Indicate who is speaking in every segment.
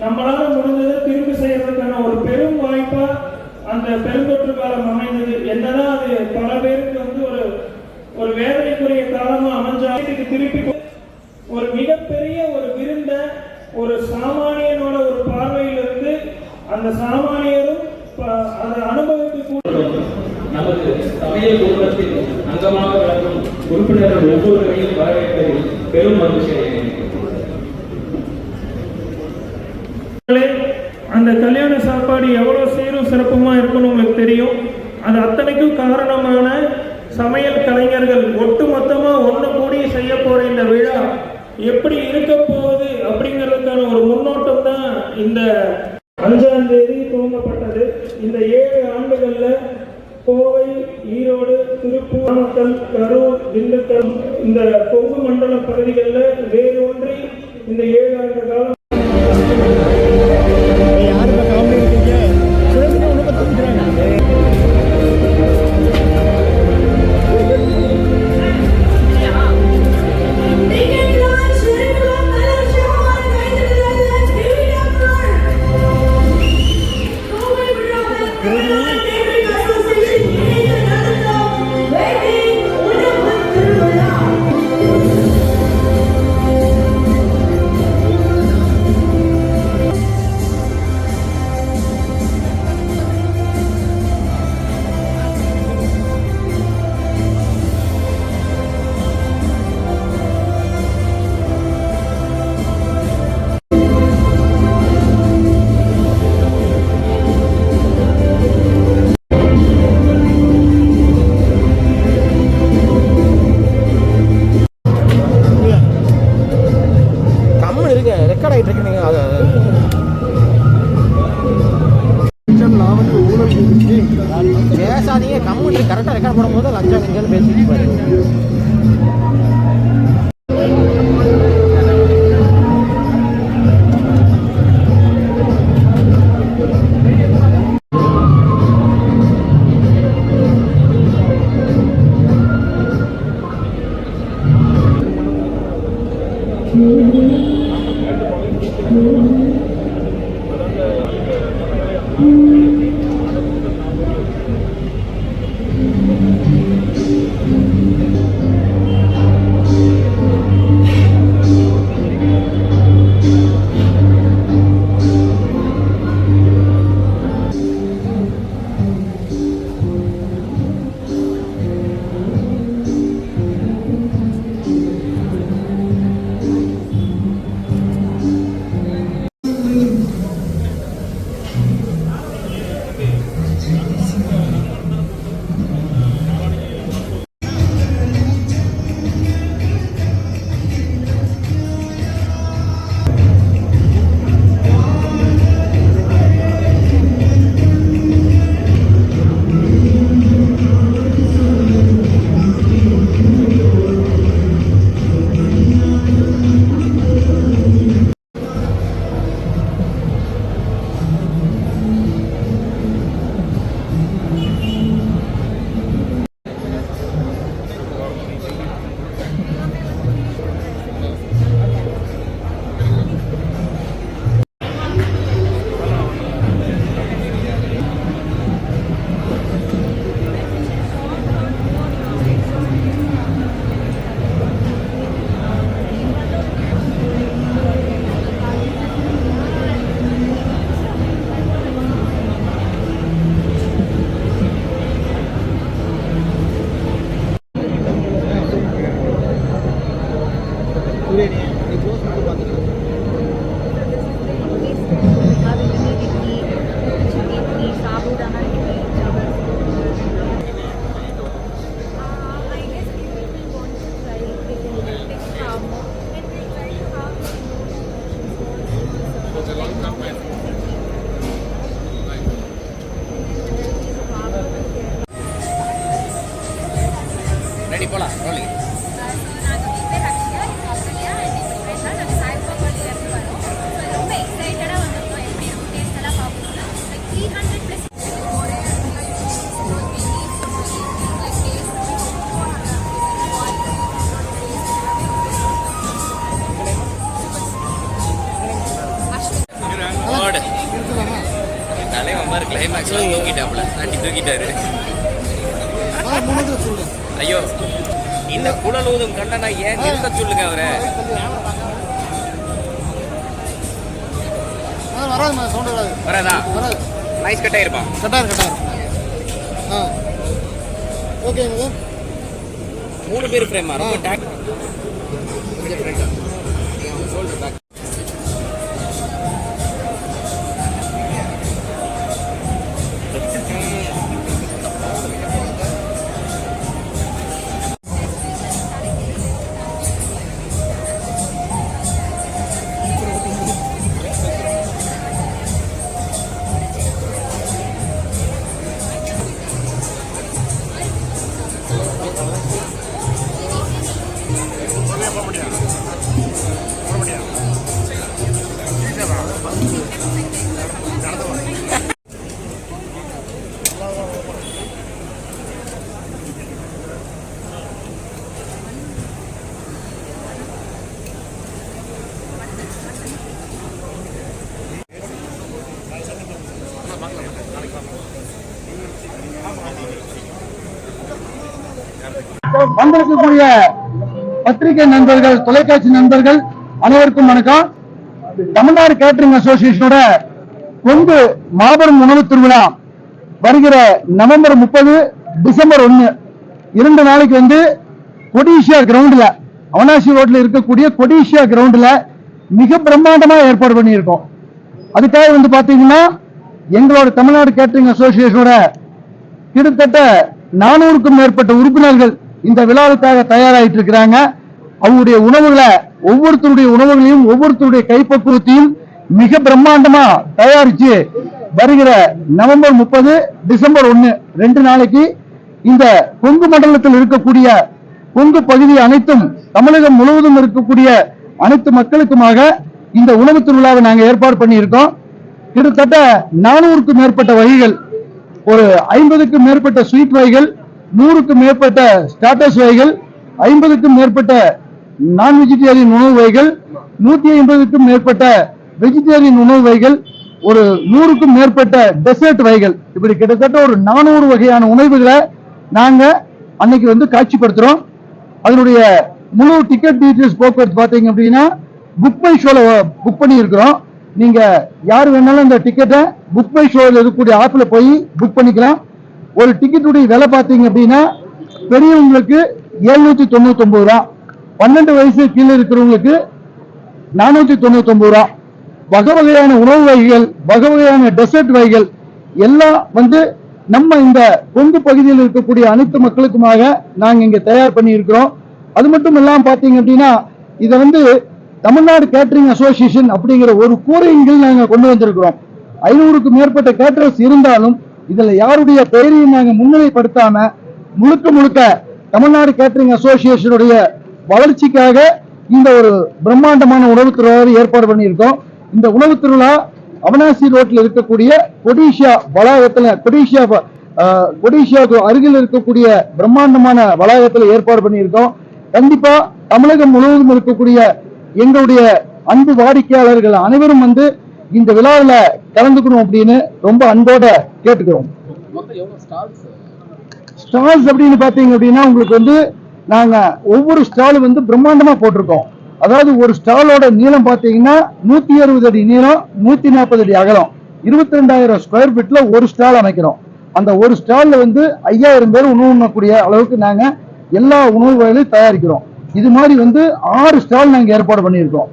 Speaker 1: நம்மளால முடிஞ்சதை திரும்பி செய்யறதுக்கான ஒரு பெரும் வாய்ப்பா அந்த பெருந்தொற்று காலம் அமைந்தது. என்னதான் அது பல பேருக்கு வந்து ஒரு வேதனைக்குரிய காலமா அமைஞ்சாலும் திருப்பி ஒரு மிகப்பெரிய ஒரு விருந்த ஒரு சாமானியனோட ஒரு பார்வையிலிருந்து அந்த சாமானியரும் அதை அனுபவிக்க
Speaker 2: நமது சமையல் குடும்பத்தில் அங்கமாக விளங்கும் உறுப்பினர்கள் ஒவ்வொருவரையும் வரவேற்பதில் பெரும் மகிழ்ச்சி அடைகிறேன்.
Speaker 1: அந்த கல்யாண சாப்பாடு எவ்வளவு சீரும் சிறப்புமா இருக்குன்னு உங்களுக்கு தெரியும். அது அத்தனைக்கும் காரணமான சமையல் கலைஞர்கள் ஒட்டுமொத்தமா ஒன்று கூடி செய்ய போற இந்த விழா எப்படி இருக்க போகுது அப்படிங்கிறதுக்கான ஒரு முன்னோட்டம் தான் இந்த 5ஆம் தேதி துவங்கப்பட்டது. இந்த 7 ஆண்டுகள்ல கோவை, ஈரோடு, திருப்பூர், நாமக்கல், கரூர், திண்டுக்கல் இந்த கொங்கு மண்டல பகுதிகளில் வேரூன்றி இந்த 7 ஆண்டு காலம்
Speaker 3: பேசாதீங்க. கம்முன்னு கரெக்டாக ரெக்கார்ட் போடும்போது லஞ்சம் கஞ்சம் பேசிட்டு பாருங்க.
Speaker 4: மாதிரி கிளைமேக்ஸ்ல தூக்கிட்டாப்ல நாட்டி தூக்கிட்டாரு. ஐயோ இந்த குழல் ஊதும் கண்டனா ஏன் நிறுத்த சொல்லுங்க அவரை. வராதா நைஸ் கட் ஆயிருப்பான்.
Speaker 3: ஓகேங்க
Speaker 4: 3 பேர் ஃப்ரேமா ரொம்ப டாக் கொஞ்சம் ஃப்ரெண்டா ஷோல்டர் பேக்.
Speaker 5: வந்திருக்கக்கூடிய பத்திரிகை நண்பர்கள், தொலைக்காட்சி நண்பர்கள் அனைவருக்கும் வணக்கம். தமிழ்நாடு கேட்டரிங் அசோசியேஷனோட கொங்கு மாபெரும் உணவு திருவிழா வருகிற நவம்பர் 30, டிசம்பர் 1 2 நாளைக்கு கொடிஷியா கிரவுண்ட்ல, அவனாசி ரோட்ல இருக்கக்கூடிய கொடிஷியா கிரவுண்ட்ல மிக பிரம்மாண்டமா ஏற்பாடு பண்ணியிருக்கோம். அதுக்காக பாத்தீங்கன்னா எங்களோட தமிழ்நாடு கேட்டரிங் அசோசியேஷனோட கிட்டத்தட்ட 400க்கும் மேற்பட்ட உறுப்பினர்கள் இந்த விழாவுக்காக தயாராகிட்டு இருக்கிறாங்க. அவங்களுடைய உணவுகளை, ஒவ்வொருத்தருடைய உணவுகளையும் ஒவ்வொருத்தருடைய கைப்பக்குவத்தையும் மிக பிரம்மாண்டமா தயாரிச்சு வருகிற நவம்பர் 30, டிசம்பர் 1 2 நாளைக்கு இந்த கொங்கு மண்டலத்தில் இருக்கக்கூடிய கொங்கு பகுதி அனைத்தும், தமிழகம் முழுவதும் இருக்கக்கூடிய அனைத்து மக்களுக்குமாக இந்த உணவு திருவிழாவை நாங்க ஏற்பாடு பண்ணி இருக்கோம். கிட்டத்தட்ட 400க்கும் மேற்பட்ட வகைகள், ஒரு 50க்கும் மேற்பட்ட ஸ்வீட் வகைகள், 100க்கும் மேற்பட்ட ஸ்டார்டர்ஸ் வகைகள், 50க்கும் மேற்பட்ட நான் வெஜிடேரியன் உணவு வகைகள், 150க்கும் மேற்பட்ட வெஜிடேரியன் உணவு வகைகள், ஒரு 100க்கும் மேற்பட்ட டெசர்ட் வகைகள், இப்படி கிட்டத்தட்ட ஒரு 400 வகையான உணவுகளை நாங்க அன்னைக்கு காட்சிப்படுத்துறோம். அதனுடைய முழு டிக்கெட் டீடைல்ஸ் போக்குவரத்து பாத்தீங்க அப்படின்னா புக் மை ஷோல புக் பண்ணி இருக்கிறோம். நீங்க யார் வேணாலும் இந்த டிக்கெட்டை புக் மை ஷோல இருக்கக்கூடிய ஆப்ல போய் புக் பண்ணிக்கலாம். ஒரு டிக்கெட்டுடைய விலை பாத்தீங்க அப்படின்னா பெரியவங்களுக்கு 799 ரூபா, 12 வயசு கீழே இருக்கிறவங்களுக்கு 499 ரூபா. வகை வகையான உணவு வகைகள், வகை வகையான டெசர்ட் வகைகள் எல்லாம் நம்ம இந்த கொங்கு பகுதியில் இருக்கக்கூடிய அனைத்து மக்களுக்குமாக நாங்க இங்க தயார் பண்ணி இருக்கிறோம். அது மட்டும் இல்லாம பாத்தீங்க அப்படின்னா இதை தமிழ்நாடு கேட்டரிங் அசோசியேஷன் அப்படிங்கிற ஒரு கூரையின் கீழ் நாங்க கொண்டு வந்திருக்கிறோம். 500க்கும் மேற்பட்ட கேட்டரர்ஸ் இருந்தாலும் இதுல யாருடைய பெயரையும் நாங்க முன்னிலைப்படுத்தாம முழுக்க முழுக்க தமிழ்நாடு கேட்டரிங் அசோசியேஷனுடைய வளர்ச்சிக்காக இந்த ஒரு பிரம்மாண்டமான உணவு திருவிழாவை ஏற்பாடு பண்ணியிருக்கோம். இந்த உணவு திருவிழா அவனாசி ரோட்ல இருக்கக்கூடிய கொடிஷியா வளாகத்துல, கொடிஷியாவுக்கு அருகில் இருக்கக்கூடிய பிரம்மாண்டமான வளாகத்துல ஏற்பாடு பண்ணியிருக்கோம். கண்டிப்பா தமிழகம் முழுவதும் இருக்கக்கூடிய எங்களுடைய அன்பு வாடிக்கையாளர்கள் அனைவரும் இந்த விழாவில் கலந்துக்கணும் அப்படின்னு ரொம்ப அன்போட கேட்டுக்கிறோம். ஸ்டால்ஸ் அப்படின்னு பாத்தீங்க அப்படின்னா உங்களுக்கு நாங்க ஒவ்வொரு ஸ்டால் பிரம்மாண்டமா போட்டிருக்கோம். அதாவது ஒரு ஸ்டாலோட நீளம் பாத்தீங்கன்னா 160 அடி நீளம், 140 அடி அகலம், 22,000 ஸ்கொயர் ஃபீட்ல ஒரு ஸ்டால் அமைக்கிறோம். அந்த ஒரு ஸ்டால்ல 5000 பேர் உணவு உண்ணக்கூடிய அளவுக்கு நாங்க எல்லா உணவு வகைகளையும் தயாரிக்கிறோம். இது மாதிரி 6 ஸ்டால் நாங்க ஏற்பாடு பண்ணியிருக்கோம்.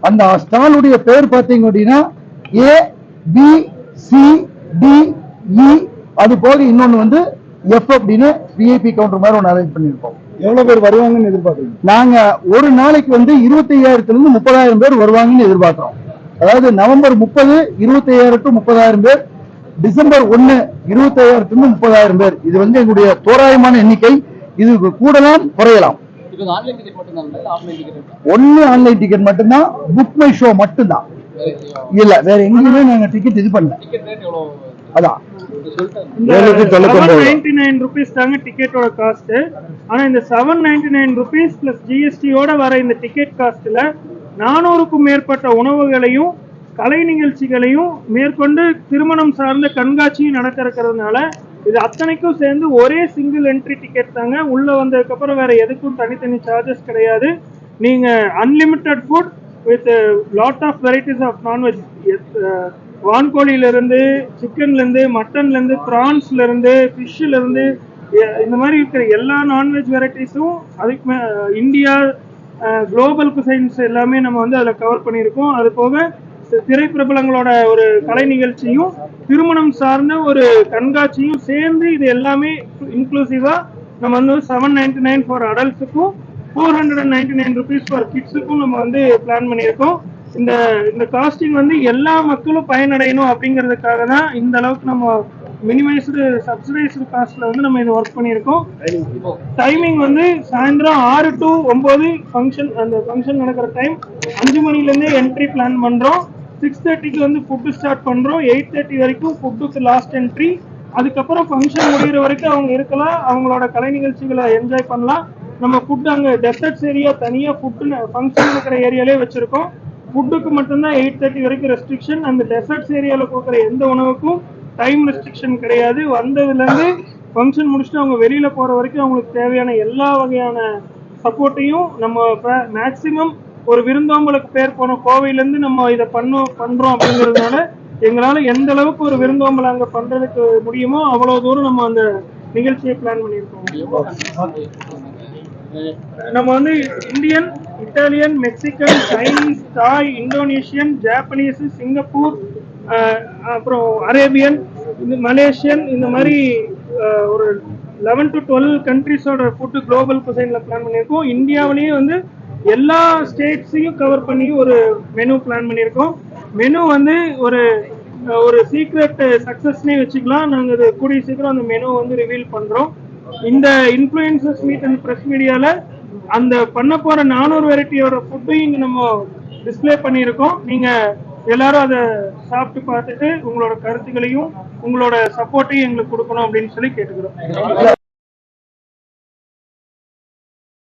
Speaker 5: அந்த ஸ்டாலுடைய பேர் பாத்தீங்க அப்படின்னா A, B, C, D, E, அது போக இன்னொன்னு F அப்படின்னு விஐபி கவுண்டர் மாதிரி ஒன்று அரேஞ்ச் பண்ணியிருக்கோம். எவ்வளவு பேர் வருவாங்கன்னு எதிர்பார்க்கிறோம்? நாங்க ஒரு நாளைக்கு 25,000 to 30,000 பேர் வருவாங்கன்னு எதிர்பார்க்கிறோம். அதாவது நவம்பர் 30 25,000 to 30,000 பேர், டிசம்பர் 1 25,000 to 30,000 பேர். இது எங்களுடைய தோராயமான எண்ணிக்கை. இது கூடலாம் குறையலாம். ஒன்னு ஆன்லைன் டிக்கெட் மட்டும்தான், புக் மை ஷோ மட்டும்தான். இல்ல வேற எங்கேயுமே நாங்க டிக்கெட் இது பண்ணல. அதான்
Speaker 1: 799 rupees தாங்க டிக்கெட்டோட காஸ்ட். ஆனா இந்த 799 rupees பிளஸ் ஜிஎஸ்டியோட வர இந்த டிக்கெட் காஸ்ட்ல 400க்கும் மேற்பட்ட உணவுகளையும் கலை நிகழ்ச்சிகளையும் மேற்கொண்டு திருமணம் சார்ந்த கண்காட்சியும் நடக்க இருக்கிறதுனால இது அத்தனைக்கும் சேர்ந்து ஒரே சிங்கிள் என்ட்ரி டிக்கெட் தாங்க. உள்ள வந்ததுக்கு அப்புறம் வேற எதுக்கும் தனித்தனி சார்ஜஸ் கிடையாது. நீங்க unlimited food with lot of varieties of nonveg, வான்கோழில இருந்து, சிக்கன்ல இருந்து, மட்டன்ல இருந்து, பிரான்ஸ்ல இருந்து, ஃபிஷ்ல இருந்து, இந்த மாதிரி இருக்கிற எல்லா நான்வெஜ் வெரைட்டிஸும் அதுக்கு இந்தியா குளோபல் குசைன்ஸ் எல்லாமே நம்ம வந்து அதில் கவர் பண்ணியிருக்கோம். அது போக திரைப்பிரபலங்களோட ஒரு கலை நிகழ்ச்சியும் திருமணம் சார்ந்த ஒரு கண்காட்சியும் சேர்ந்து இது எல்லாமே இன்க்ளூசிவா நம்ம வந்து 799 ஃபார் அடல்ட்ஸுக்கும் 499 rupees ஃபார் கிட்ஸுக்கும் நம்ம வந்து பிளான் பண்ணியிருக்கோம். இந்த காஸ்டிங் வந்து எல்லா மக்களும் பயனடையணும் அப்படிங்கிறதுக்காக தான் இந்த அளவுக்கு நம்ம மினிமைஸ்டு சப்சிடைஸ்டு காஸ்ட்ல வந்து நம்ம இது ஒர்க் பண்ணியிருக்கோம். டைமிங் வந்து சாயந்தரம் 6 to 9 ஃபங்க்ஷன், அந்த ஃபங்க்ஷன் நடக்கிற டைம் 5 மணிலேருந்து என்ட்ரி பிளான் பண்ணுறோம். 6:30க்கு வந்து ஃபுட்டு ஸ்டார்ட் பண்ணுறோம். 8:30 வரைக்கும் ஃபுட்டுக்கு லாஸ்ட் என்ட்ரி. அதுக்கப்புறம் ஃபங்க்ஷன் முடிகிற வரைக்கும் அவங்க இருக்கலாம், அவங்களோட கலை நிகழ்ச்சிகளை என்ஜாய் பண்ணலாம். நம்ம ஃபுட்டு அங்கே டெசர்ட்ஸ் ஏரியா தனியாக ஃபுட்டு ஃபங்க்ஷன் இருக்கிற ஏரியாலே வச்சுருக்கோம். ஃபுட்டுக்கு மட்டும்தான் 8:30 வரைக்கும் ரெஸ்ட்ரிக்ஷன். அந்த டெசர்ட்ஸ் ஏரியாவில் கொடுக்குற எந்த உணவுக்கும் டைம் ரெஸ்ட்ரிக்ஷன் கிடையாது. வந்ததுலேருந்து ஃபங்க்ஷன் முடிச்சுட்டு அவங்க வெளியில் போகிற வரைக்கும் அவங்களுக்கு தேவையான எல்லா வகையான சப்போர்ட்டையும் நம்ம மேக்சிமம் ஒரு விருந்தோம்பலுக்கு பேர் போன கோவையிலேருந்து நம்ம இதை பண்ணுறோம் அப்படிங்கிறதுனால எங்களால் எந்த அளவுக்கு ஒரு விருந்தோம்பல் அங்கே பண்ணுறதுக்கு முடியுமோ அவ்வளோ தூரம் நம்ம அந்த நிகழ்ச்சியை பிளான் பண்ணியிருக்கோம். நம்ம வந்து இந்தியன், இட்டாலியன், மெக்சிகன், சைனீஸ், தாய், இந்தோனேஷியன், ஜாப்பனீஸ், சிங்கப்பூர், அப்புறம் அரேபியன், மலேசியன், இந்த மாதிரி ஒரு 11 to 12 கண்ட்ரிஸோட ஃபுட்டு குளோபல் குசைனில் பிளான் பண்ணியிருக்கோம். இந்தியாவிலேயே வந்து எல்லா ஸ்டேட்ஸையும் கவர் பண்ணி ஒரு மெனு பிளான் பண்ணியிருக்கோம். மெனு வந்து ஒரு சீக்ரெட் சக்ஸஸ்னே வச்சுக்கலாம். நாங்கள் இது கூடிய சீக்கிரம் அந்த மெனு வந்து ரிவீல் பண்ணுறோம். இந்த இன்ஃப்ளூயன்சர்ஸ் மீட் அண்ட் ப்ரெஸ் மீடியாவில் அந்த பண்ண போகிற 400 வெரைட்டியோட ஃபுட்டையும் இங்கே நம்ம டிஸ்பிளே பண்ணியிருக்கோம். நீங்கள் எல்லாரும் அதை சாப்பிட்டு பார்த்துட்டு உங்களோட கருத்துக்களையும் உங்களோட சப்போர்ட்டையும் எங்களுக்கு கொடுக்கணும் அப்படின்னு சொல்லி கேட்டுக்கிறோம்.